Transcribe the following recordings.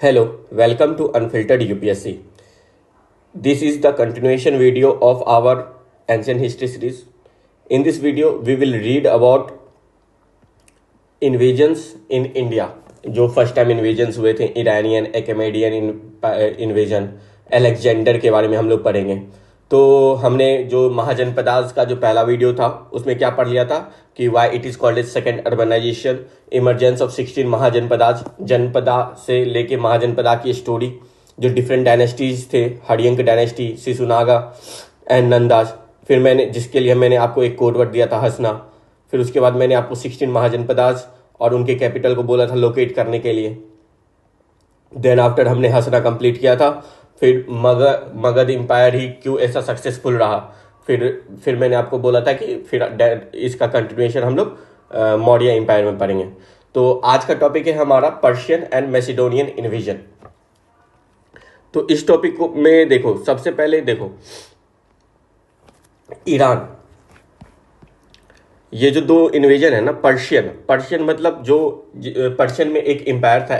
Hello, welcome to Unfiltered UPSC. This is the continuation video of our ancient history series. In this video, we will read about invasions in India. जो first time invasions हुए थे, Iranian एकमेडियन invasion, Alexander के बारे में हम लोग पढ़ेंगे। तो हमने जो महाजनपदास का जो पहला वीडियो था उसमें क्या पढ़ लिया था कि why it is called as second urbanisation, emergence of 16 Mahajanapadas, Janapada से लेके महाजनपदा की स्टोरी, जो डिफरेंट डायनेस्टीज थे, हड़ियंक डायनेस्टी, शिशुनागा एंड नंदास। फिर मैंने जिसके लिए मैंने आपको एक कोड वर्ड दिया था हंसना। फिर उसके बाद मैंने आपको 16 महाजनपदास और उनके कैपिटल को बोला था लोकेट करने के लिए। देन आफ्टर हमने हंसना कंप्लीट किया था। फिर मगध एम्पायर ही क्यों ऐसा सक्सेसफुल रहा। फिर मैंने आपको बोला था कि फिर इसका कंटिन्यूएशन हम लोग मौर्य एम्पायर में पढ़ेंगे। तो आज का टॉपिक है हमारा पर्शियन एंड मैसिडोनियन इन्वेजन। तो इस टॉपिक को में देखो, सबसे पहले देखो ईरान, ये जो दो इन्वेजन है ना, पर्शियन मतलब जो पर्शियन में एक एम्पायर था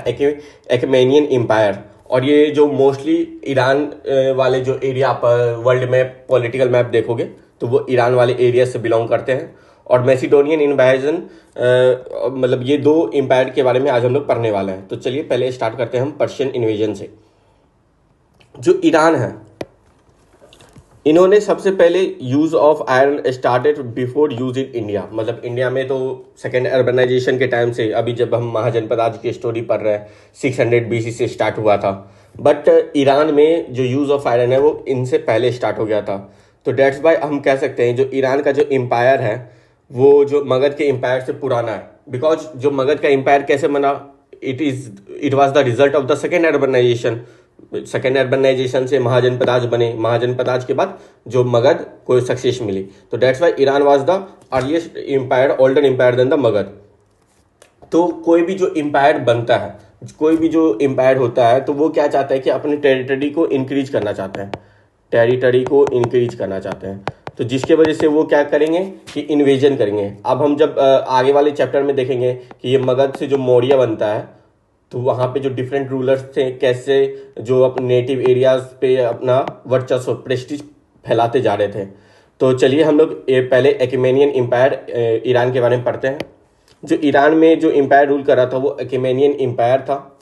एकमेनियन एम्पायर, और ये जो मोस्टली ईरान वाले जो एरिया पर वर्ल्ड में पॉलिटिकल मैप देखोगे तो वो ईरान वाले एरिया से बिलोंग करते हैं। और मैसिडोनियन इन्वेजन मतलब ये दो एम्पायर के बारे में आज हम लोग पढ़ने वाले हैं। तो चलिए पहले स्टार्ट करते हैं हम पर्शियन इन्वेजन से। जो ईरान है, इन्होंने सबसे पहले use of iron started before use in India. मतलब इंडिया में तो सेकेंड अर्बनाइजेशन के टाइम से, अभी जब हम महाजनपदास की स्टोरी पढ़ रहे हैं, 600 BC से स्टार्ट हुआ था। बट ईरान में जो यूज ऑफ आयरन है वो इनसे पहले स्टार्ट हो गया था। तो डेट्स वाई हम कह सकते हैं जो ईरान का जो एम्पायर है वो जो मगध के एम्पायर से पुराना है। बिकॉज जो मगध का एम्पायर कैसे बना, it was the result of the second urbanisation से महाजनपदास बने। महाजनपदास के बाद जो मगध को सक्सेस मिली। तो that's why Iran was the earliest empire, older empire than the Magadha. तो कोई भी जो एम्पायर बनता है, कोई भी जो एम्पायर होता है, तो वो क्या चाहता है कि अपनी टेरिटरी को इंक्रीज करना चाहते हैं। तो जिसके वजह से वो क्या करेंगे कि इन्वेजन करेंगे। अब हम जब आगे वाले चैप्टर में देखेंगे कि ये मगध से जो मौर्य बनता है, तो वहाँ पे जो डिफरेंट रूलर्स थे कैसे जो अपने नेटिव एरियाज पे अपना वर्चस्व प्रेस्टीज फैलाते जा रहे थे। तो चलिए हम लोग पहले एकमेनियन एम्पायर ईरान के बारे में पढ़ते हैं। जो ईरान में जो एम्पायर रूल कर रहा था वो एकमेनियन एम्पायर था,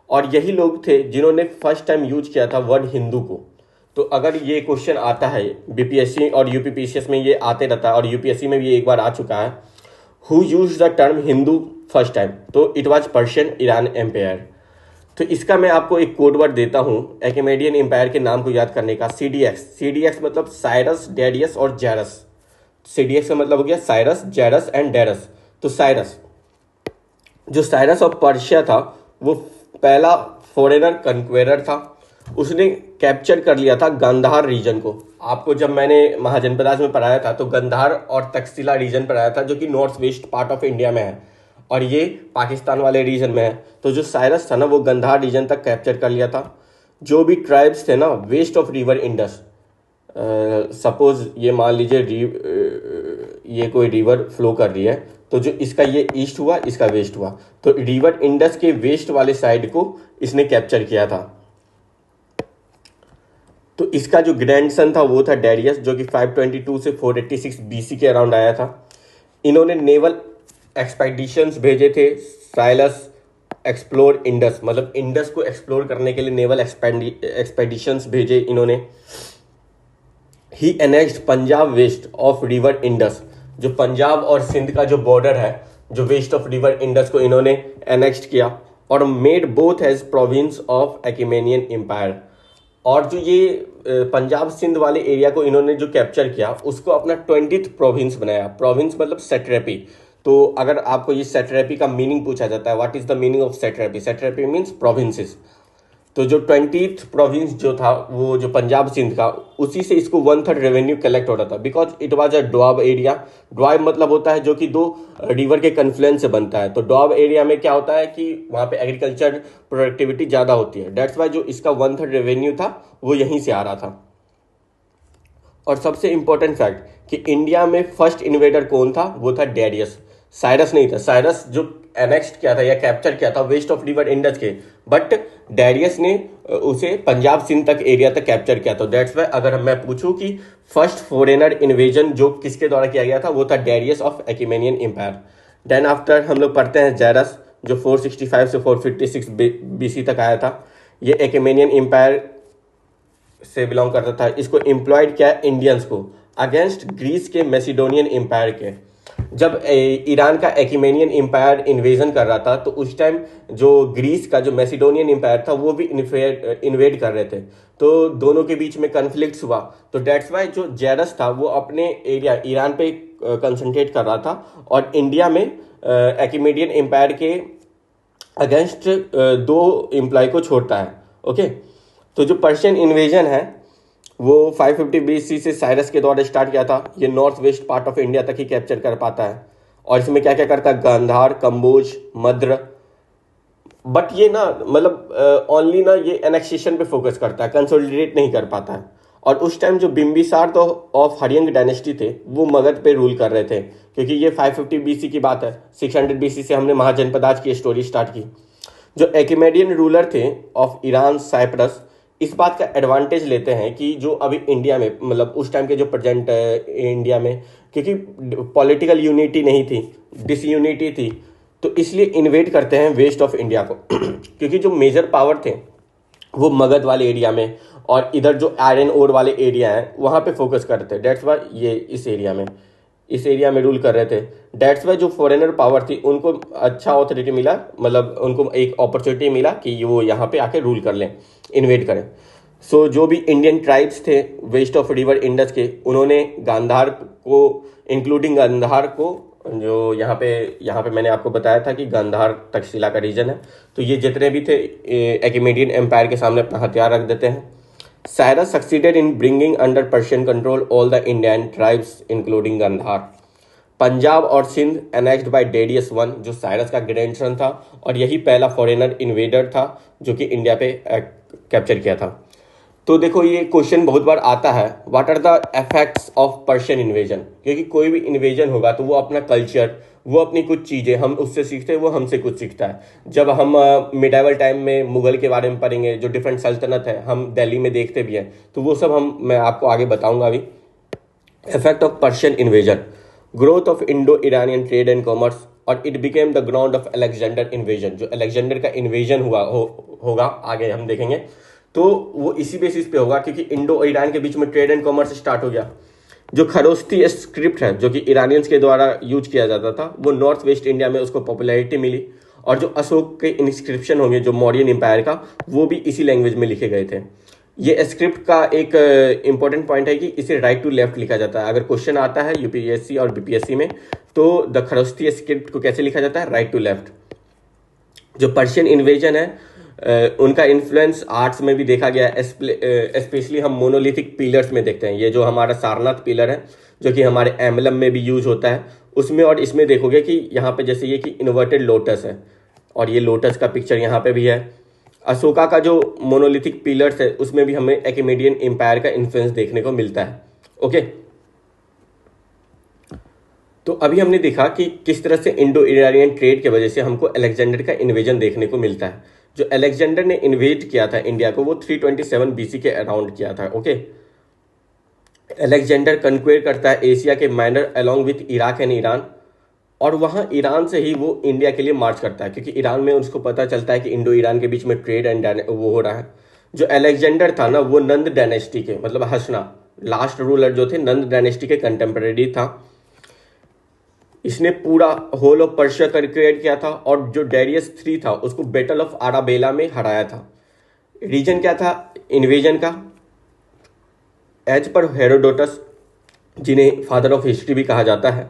और यही लोग थे जिन्होंने फर्स्ट टाइम यूज किया था वर्ड हिंदू को। तो अगर ये क्वेश्चन आता है बीपीएससी और यूपीपीसीएस में, ये आते रहता है और यूपीएससी में भी ये एक बार आ चुका है, who used the term Hindu first time, तो it was Persian Iran empire. तो इसका मैं आपको एक कोड वर्ड देता हूँ एकमेडियन एम्पायर के नाम को याद करने का, CDX मतलब साइरस, डेरियस और जैरस। CDX का मतलब हो गया साइरस, जैरस एंड डेरस। तो साइरस ऑफ पर्शिया था वो पहला फॉरेनर कन्क्वेरर था। उसने कैप्चर कर लिया था गांधार रीजन को। आपको जब मैंने महाजनपदास में पढ़ाया था तो गांधार और तक्षशिला रीजन पढ़ाया था, जो कि north west part of India में है, और ये पाकिस्तान वाले रीजन में है। तो जो साइरस था ना, वो गांधार रीजन तक कैप्चर कर लिया था। जो भी ट्राइब्स थे ना west of river Indus, suppose ये मान लीजिए ये कोई रिवर फ्लो कर रही है, तो जो इसका ये ईस्ट हुआ, इसका वेस्ट हुआ, तो रिवर इंडस के वेस्ट वाले साइड को इसने कैप्चर किया था। तो इसका जो ग्रैंडसन था वो था डेरियस, जो कि 522 से 486 BC के अराउंड आया था। इन्होंने नेवल एक्सपेडिशंस भेजे थे, साइलस एक्सप्लोर इंडस, मतलब इंडस को एक्सप्लोर करने के लिए नेवल एक्सपेडिशंस भेजे इन्होंने। He annexed Punjab west of river Indus, जो पंजाब और सिंध का जो बॉर्डर है, जो वेस्ट ऑफ रिवर इंडस को इन्होंने एनेक्स्ड किया, और made both as province of Achaemenian empire. और जो ये पंजाब सिंध वाले एरिया को इन्होंने जो कैप्चर किया, उसको अपना 20th प्रोविंस बनाया। प्रोविंस मतलब सेट्रेपी। तो अगर आपको ये सेट्रेपी का मीनिंग पूछा जाता है, what is the meaning of satrapy, satrapy means provinces. तो जो 20th प्रोविंस जो था वो जो पंजाब सिंध का, उसी से इसको 1/3 रेवेन्यू कलेक्ट हो रहा था। Because it was a doab area. Doab मतलब होता है जो कि दो रिवर के कन्फ्लुएंस से बनता है। तो डॉब एरिया में क्या होता है कि वहाँ पे एग्रीकल्चर प्रोडक्टिविटी ज़्यादा होती है। डेट्स वाई जो इसका 1/3 रेवेन्यू था वो यहीं से आ रहा था। और सबसे इंपॉर्टेंट फैक्ट कि इंडिया में फर्स्ट इन्वेडर कौन था, वो था डेरियस। साइरस नहीं था, साइरस जो एनेक्स्ट किया था या कैप्चर किया था वेस्ट ऑफ रिवर इंडस के, बट डैरियस ने उसे पंजाब सिंध तक एरिया तक कैप्चर किया। तो दैट्स वाई अगर मैं पूछूं कि फर्स्ट फॉरेनर इन्वेजन जो किसके द्वारा किया गया था, वो था Darius of Achaemenian empire. Then after हम लोग पढ़ते हैं जायरस, जो 465 से 456 बीसी तक आया था। ये एक्मेनियन एम्पायर से बिलोंग करता था। इसको एम्प्लॉयड किया इंडियंस को अगेंस्ट ग्रीस के मैसिडोनियन एम्पायर के। जब ईरान का एक्मेनियन एम्पायर इन्वेजन कर रहा था, तो उस टाइम जो ग्रीस का जो मैसिडोनियन एम्पायर था वो भी इन्वेड कर रहे थे, तो दोनों के बीच में कन्फ्लिक्ट्स हुआ। तो डेट्स वाई जो जेरस था वो अपने एरिया ईरान पे कंसंट्रेट कर रहा था और इंडिया में एक्मेनियन एम्पायर के अगेंस्ट दो एम्प्लॉय को छोड़ता है। ओके, तो जो पर्शियन इन्वेजन है वो 550 बीसी से साइरस के द्वारा स्टार्ट किया था। ये north west part of India तक ही कैप्चर कर पाता है और इसमें क्या क्या करता है, गांधार, कंबोज, मद्र। बट ये ना मतलब ओनली ना ये एनेक्सेशन पे फोकस करता है, कंसोलिडेट नहीं कर पाता है। और उस टाइम जो बिम्बिसार तो ऑफ हरियंग डायनेस्टी थे वो मगध पे रूल कर रहे थे, क्योंकि ये 550 बीसी की बात है। 600 बीसी से हमने महाजनपदाज की स्टोरी स्टार्ट की। जो एक्मेडियन रूलर थे ऑफ ईरान, साइप्रस, इस बात का एडवांटेज लेते हैं कि जो अभी इंडिया में मतलब उस टाइम के जो प्रेजेंट इंडिया में, क्योंकि पॉलिटिकल यूनिटी नहीं थी, डिसयूनिटी थी, तो इसलिए इन्वेट करते हैं वेस्ट ऑफ इंडिया को क्योंकि जो मेजर पावर थे वो मगध वाले एरिया में और इधर जो आयरन ओर वाले एरिया हैं वहाँ पे फोकस करते थे। डेट्स वाई ये इस एरिया में रूल कर रहे थे। डेट्स वाई जो फॉरेनर पावर थी उनको अच्छा अथॉरिटी मिला, मतलब उनको एक अपॉर्चुनिटी मिला कि वो यहाँ पे आके रूल कर लें, इन्वेट करें। सो जो भी इंडियन ट्राइब्स थे वेस्ट ऑफ रिवर इंडस के, उन्होंने गांधार को, इंक्लूडिंग गांधार को, जो यहाँ पे मैंने आपको बताया था कि गांधार तक्षशिला का रीजन है, तो ये जितने भी थे एक्मेडियन एम्पायर के सामने अपना हथियार रख देते हैं। Cyrus succeeded in bringing under Persian control all the Indian tribes including Gandhara. Punjab और Sindh annexed by Darius one, जो साइरस का ग्रैंडसन था और यही पहला फॉरेनर इन्वेडर था जो कि इंडिया पे कैप्चर किया था। तो देखो ये क्वेश्चन बहुत बार आता है, what are the effects of Persian invasion, क्योंकि कोई भी इन्वेजन होगा तो वो अपना कल्चर, वो अपनी कुछ चीज़ें हम उससे सीखते हैं, वो हमसे कुछ सीखता है। जब हम मिडाइवल टाइम में मुगल के बारे में पढ़ेंगे, जो डिफरेंट सल्तनत है हम दिल्ली में देखते भी हैं, तो वो सब मैं आपको आगे बताऊंगा अभी। Effect of Persian invasion, growth of Indo Iranian trade and commerce, और it became the ground of Alexander invasion. जो अलेक्जेंडर का इन्वेजन होगा आगे हम देखेंगे, तो वो इसी बेसिस पे होगा क्योंकि इंडो ईरान के बीच में ट्रेड एंड कॉमर्स स्टार्ट हो गया। जो खरोस्ती स्क्रिप्ट है जो कि ईरानियंस के द्वारा यूज किया जाता था, वो नॉर्थ वेस्ट इंडिया में उसको पॉपुलैरिटी मिली। और जो अशोक के इंस्क्रिप्शन होंगे जो मौर्यन एम्पायर का, वो भी इसी लैंग्वेज में लिखे गए थे। ये स्क्रिप्ट का एक इंपॉर्टेंट पॉइंट है कि इसे राइट टू लेफ्ट लिखा जाता है। अगर क्वेश्चन आता है यूपीएससी और बीपीएससी में, तो द खरोस्ती स्क्रिप्ट को कैसे लिखा जाता है, राइट टू लेफ्ट। जो पर्शियन इन्वेजन है उनका इन्फ्लुएंस आर्ट्स में भी देखा गया है, स्पेशली हम मोनोलिथिक पिलर्स में देखते हैं। ये जो हमारा सारनाथ पिलर है जो कि हमारे एम्बलम में भी यूज होता है, उसमें और इसमें देखोगे कि यहाँ पे जैसे ये कि इन्वर्टेड लोटस है और ये लोटस का पिक्चर यहाँ पे भी है। अशोका का जो मोनोलिथिक पिलर्स है उसमें भी हमें एक्मेडियन एम्पायर का इन्फ्लुएंस देखने को मिलता है। ओके, तो अभी हमने देखा कि किस तरह से इंडो ईरानियन ट्रेड की वजह से हमको अलेक्जेंडर का इन्वेजन देखने को मिलता है। जो अलेक्जेंडर ने इन्वेड किया था इंडिया को, वो 327 बीसी के अराउंड किया था। ओके, अलेक्जेंडर कन्क्वेयर करता है एशिया के minor along with Iraq and Iran, और वहाँ ईरान से ही वो इंडिया के लिए मार्च करता है क्योंकि ईरान में उसको पता चलता है कि इंडो ईरान के बीच में ट्रेड एंड वो हो रहा है। जो अलेक्जेंडर था ना, वो नंद डायनेस्टी के, मतलब हसना लास्ट रूलर जो थे नंद डायनेस्टी के कंटेम्परेरी था। इसने पूरा होल ऑफ पर्शिया का क्रिएट किया था और जो डेरियस 3 था उसको बैटल ऑफ आराबेला में हराया था। रीजन क्या था इन्वेजन का, एज पर हेरोडोटस, जिन्हें फादर ऑफ हिस्ट्री भी कहा जाता है,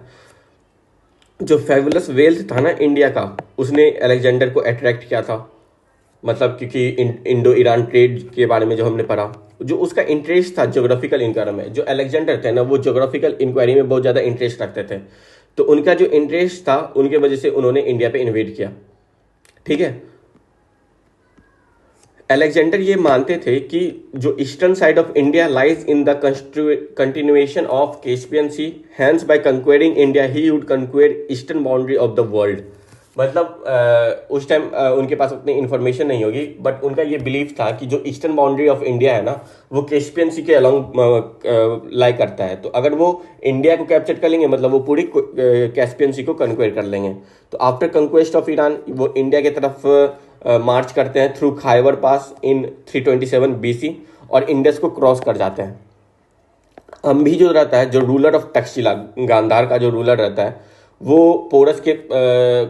जो फेबुलस वेल्थ था ना इंडिया का, उसने अलेक्जेंडर को अट्रैक्ट किया था। मतलब क्योंकि इंडो ईरान ट्रेड के बारे में जो हमने पढ़ा, जो उसका इंटरेस्ट था ज्योग्राफिकल इंक्वायरी में। जो अलेक्जेंडर थे ना, वो ज्योग्राफिकल इंक्वायरी में बहुत ज़्यादा इंटरेस्ट रखते थे, तो उनका जो इंटरेस्ट था उनके वजह से उन्होंने इंडिया पे इन्वेड किया। ठीक है, अलेक्जेंडर ये मानते थे कि जो eastern side of India lies in the continuation of Caspian sea, hence by conquering India he would conquer eastern boundary of the world. मतलब उस टाइम उनके पास उतनी इन्फॉर्मेशन नहीं होगी, बट उनका ये बिलीफ था कि जो ईस्टर्न बाउंड्री ऑफ इंडिया है ना, वो कैस्पियन सी के अलोंग लाई करता है। तो अगर वो इंडिया को कैप्चर कर लेंगे, मतलब वो पूरी कैस्पियन सी को कंक्वेयर कर लेंगे। तो आफ्टर कंक्वेस्ट ऑफ ईरान वो इंडिया की तरफ मार्च करते हैं थ्रू खाइबर पास इन 327 BC और इंडस को क्रॉस कर जाते हैं। अम्भी जो रहता है, जो रूलर ऑफ तक्षशिला, गांधार का जो रूलर रहता है, वो पोरस के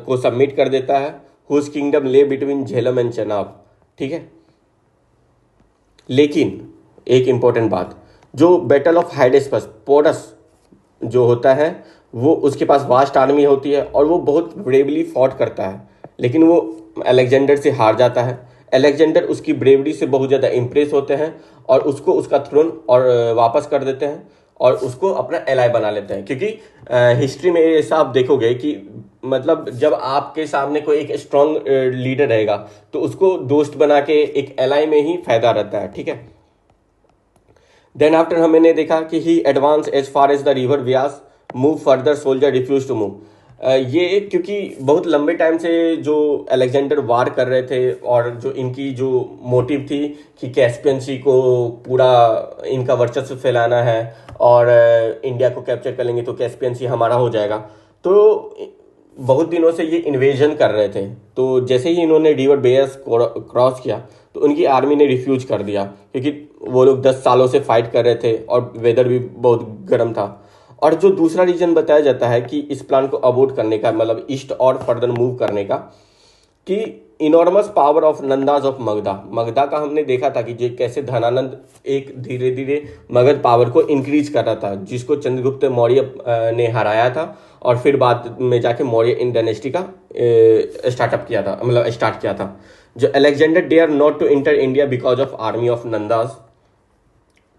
को सबमिट कर देता है, हुज किंगडम ले बिटवीन झेलम एंड चेनाब। ठीक है, लेकिन एक इंपॉर्टेंट बात, जो बैटल ऑफ हाइडेस्पस, पोरस जो होता है, वो उसके पास वास्ट आर्मी होती है और वो बहुत ब्रेवली फॉट करता है, लेकिन वो अलेक्जेंडर से हार जाता है। अलेक्जेंडर उसकी ब्रेवरी से बहुत ज़्यादा इम्प्रेस होते हैं और उसको उसका थ्रोन और वापस कर देते हैं और उसको अपना एलाई बना लेते हैं। क्योंकि हिस्ट्री में ऐसा आप देखोगे कि मतलब जब आपके सामने कोई एक स्ट्रॉन्ग लीडर रहेगा तो उसको दोस्त बना के एक एलाई में ही फायदा रहता है। ठीक है, देन आफ्टर हमने देखा कि he advance as far as the river Beas, move further, soldier refuse to move. ये क्योंकि बहुत लंबे टाइम से जो अलेक्जेंडर वार कर रहे थे और जो इनकी जो मोटिव थी कि कैस्पियन सी को पूरा इनका वर्चस्व फैलाना है और इंडिया को कैप्चर कर लेंगे तो कैस्पियन सी हमारा हो जाएगा, तो बहुत दिनों से ये इन्वेजन कर रहे थे। तो जैसे ही इन्होंने रिवर बेयर्स क्रॉस किया तो उनकी आर्मी ने रिफ्यूज कर दिया, क्योंकि वो लोग 10 सालों से फाइट कर रहे थे और वेदर भी बहुत गर्म था। और जो दूसरा रीजन बताया जाता है कि इस प्लान को अबोर्ट करने का, मतलब ईस्ट और फर्दर मूव करने का, कि enormous power of Nandas of Magadha. Magadha का हमने देखा था कि कैसे धनानंद एक धीरे धीरे मगध पावर को इंक्रीज कर रहा था, जिसको चंद्रगुप्त मौर्य ने हराया था और फिर बाद में जाके मौर्य इन डायनेस्टी का स्टार्टअप किया था, मतलब स्टार्ट किया था। जो Alexander dare not to enter India because of army of Nandas.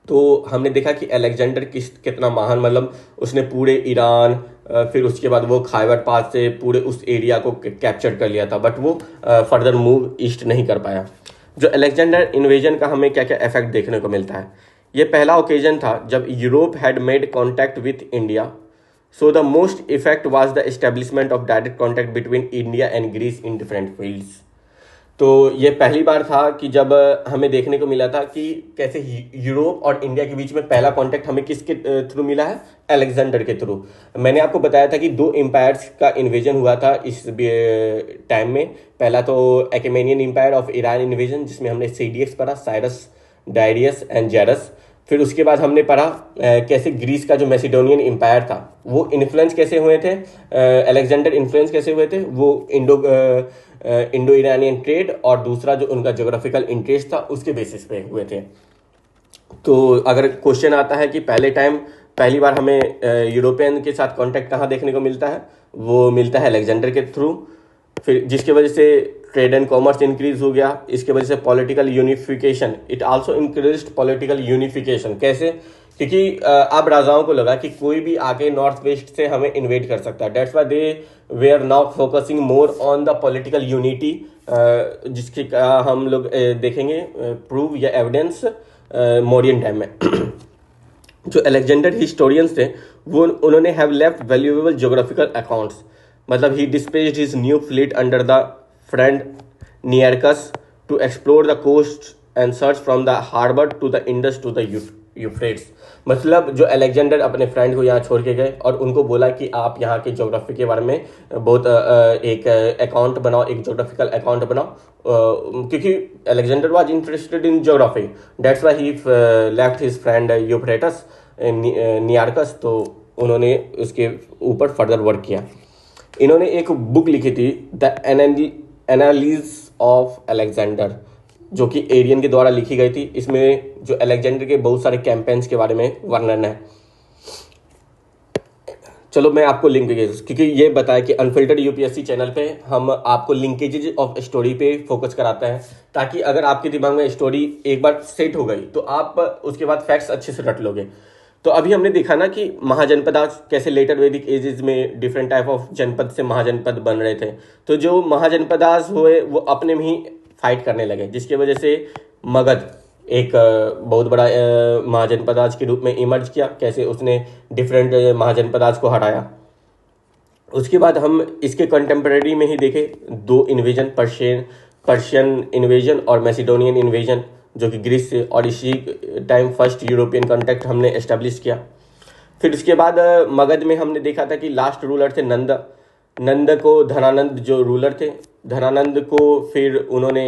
तो हमने देखा कि अलेक्जेंडर कितना महान, मतलब उसने पूरे ईरान, फिर उसके बाद वो खाइबर पास से पूरे उस एरिया को कैप्चर कर लिया था, बट वो फर्दर मूव ईस्ट नहीं कर पाया। जो अलेक्जेंडर इन्वेजन का हमें क्या क्या इफेक्ट देखने को मिलता है, ये पहला ओकेजन था जब Europe had made contact with India, so the most effect was the establishment of direct contact between India and Greece in different fields. तो ये पहली बार था कि जब हमें देखने को मिला था कि कैसे यूरोप और इंडिया के बीच में पहला कांटेक्ट हमें किसके थ्रू मिला है, अलेक्जेंडर के थ्रू। मैंने आपको बताया था कि 2 एम्पायर्स का इन्वेजन हुआ था इस टाइम में। पहला तो अकेमेनियन एम्पायर ऑफ ईरान इन्वेजन, जिसमें हमने CDX पढ़ा, साइरस, डायरियस एंड जेरस। फिर उसके बाद हमने पढ़ा कैसे ग्रीस का जो मैसिडोनियन एम्पायर था वो इन्फ्लुएंस कैसे हुए थे, अलेक्जेंडर इन्फ्लुएंस कैसे हुए थे, वो इंडो ईरानियन ट्रेड और दूसरा जो उनका ज्योग्राफिकल इंटरेस्ट था उसके बेसिस पे हुए थे। तो अगर क्वेश्चन आता है कि पहली बार हमें यूरोपियन के साथ कांटेक्ट कहाँ देखने को मिलता है, वो मिलता है अलेक्जेंडर के थ्रू। फिर जिसकी वजह से ट्रेड एंड कॉमर्स इंक्रीज हो गया, इसके वजह से political unification, it also increased political unification. कैसे? क्योंकि अब राजाओं को लगा कि कोई भी आके नॉर्थ वेस्ट से हमें इन्वेट कर सकता है। That's why they were now focusing more on the political unity, जिसके हम लोग देखेंगे प्रूव या एविडेंस मौर्यन टाइम में। जो अलेक्जेंडर हिस्टोरियंस थे वो उन्होंने have left valuable geographical accounts, मतलब he dispatched his new fleet under the friend Nearchus to explore the coast and search from the harbour to the Indus to the Euphrates. मतलब जो Alexander अपने friend को यहाँ छोड़ के गए और उनको बोला कि आप यहाँ के ज्योग्राफी के बारे में बहुत एक अकाउंट बनाओ, एक ज्योग्राफिकल अकाउंट बनाओ, क्योंकि Alexander was interested in geography. That's why he left his friend Euphrates Nearchus. तो उन्होंने उसके ऊपर फर्दर वर्क किया। इन्होंने एक बुक लिखी थी द एनालिज ऑफ अलेक्जेंडर, जो कि एरियन के द्वारा लिखी गई थी। इसमें जो अलेक्जेंडर के बहुत सारे कैंपेन्स के बारे में वर्णन है। चलो मैं आपको लिंक, क्योंकि ये बताया कि अनफिल्टर्ड यूपीएससी चैनल पे हम आपको लिंकेजेज ऑफ स्टोरी पे फोकस कराते हैं, ताकि अगर आपके दिमाग में स्टोरी एक बार सेट हो गई तो आप उसके बाद फैक्ट्स अच्छे से रट लोगे। तो अभी हमने देखा ना कि महाजनपदास कैसे लेटर वैदिक एजेस में डिफरेंट टाइप ऑफ जनपद से महाजनपद बन रहे थे। तो जो महाजनपदास हुए वो अपने में ही फाइट करने लगे, जिसकी वजह से मगध एक बहुत बड़ा महाजनपद के रूप में इमर्ज किया। कैसे उसने डिफरेंट महाजनपद को हराया। उसके बाद हम इसके कंटेम्प्रेरी में ही देखें दो इन्वेजन, पर्शियन इन्वेजन और मैसिडोनियन इन्वेजन, जो कि ग्रीस से, और इसी टाइम फर्स्ट यूरोपियन कॉन्टैक्ट हमने एस्टेब्लिश किया। फिर उसके बाद मगध में हमने देखा था कि लास्ट रूलर थे नंद को धनानंद जो रूलर थे, धनानंद को फिर उन्होंने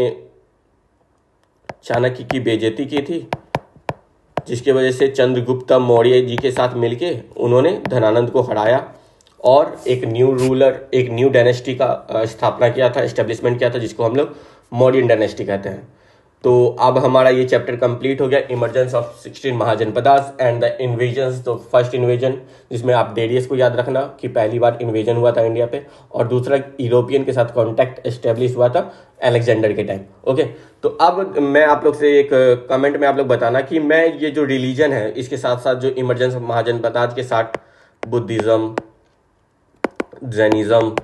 चाणक्य की बेइज्जती की थी, जिसकी वजह से चंद्रगुप्त मौर्य जी के साथ मिलके उन्होंने धनानंद को हराया और एक न्यू डायनेस्टी का स्थापना किया था, एस्टेब्लिशमेंट किया था, जिसको हम लोग मौर्यन डायनेस्टी कहते हैं। तो अब हमारा ये चैप्टर कंप्लीट हो गया, emergence of 16 mahajanapadas and the invasions. तो फर्स्ट इन्वेजन जिसमें आप डेरियस को याद रखना कि पहली बार इन्वेजन हुआ था इंडिया पे, और दूसरा यूरोपियन के साथ कॉन्टैक्ट एस्टेब्लिश हुआ था अलेक्जेंडर के टाइम। ओके, तो अब मैं आप लोग से एक कमेंट में आप लोग बताना कि मैं ये जो रिलीजन है इसके साथ साथ जो इमर्जेंस ऑफ महाजनपदास के साथ बुद्धिज्म, जैनिज्म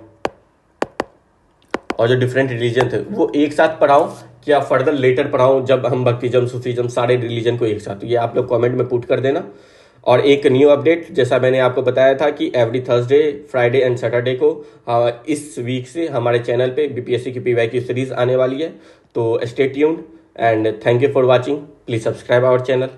और जो डिफरेंट रिलीजन थे वो एक साथ पढ़ाऊं या फर्दर लेटर पढ़ाऊं, जब हम भक्तिज्म, सूफीज्म, सारे रिलीजन को एक साथ, तो ये आप लोग कमेंट में पुट कर देना। और एक न्यू अपडेट, जैसा मैंने आपको बताया था कि every Thursday, Friday and Saturday को इस वीक से हमारे चैनल पे बीपीएससी की पीवाईक्यू सीरीज आने वाली है। तो stay tuned and thank you for watching. Please subscribe our channel.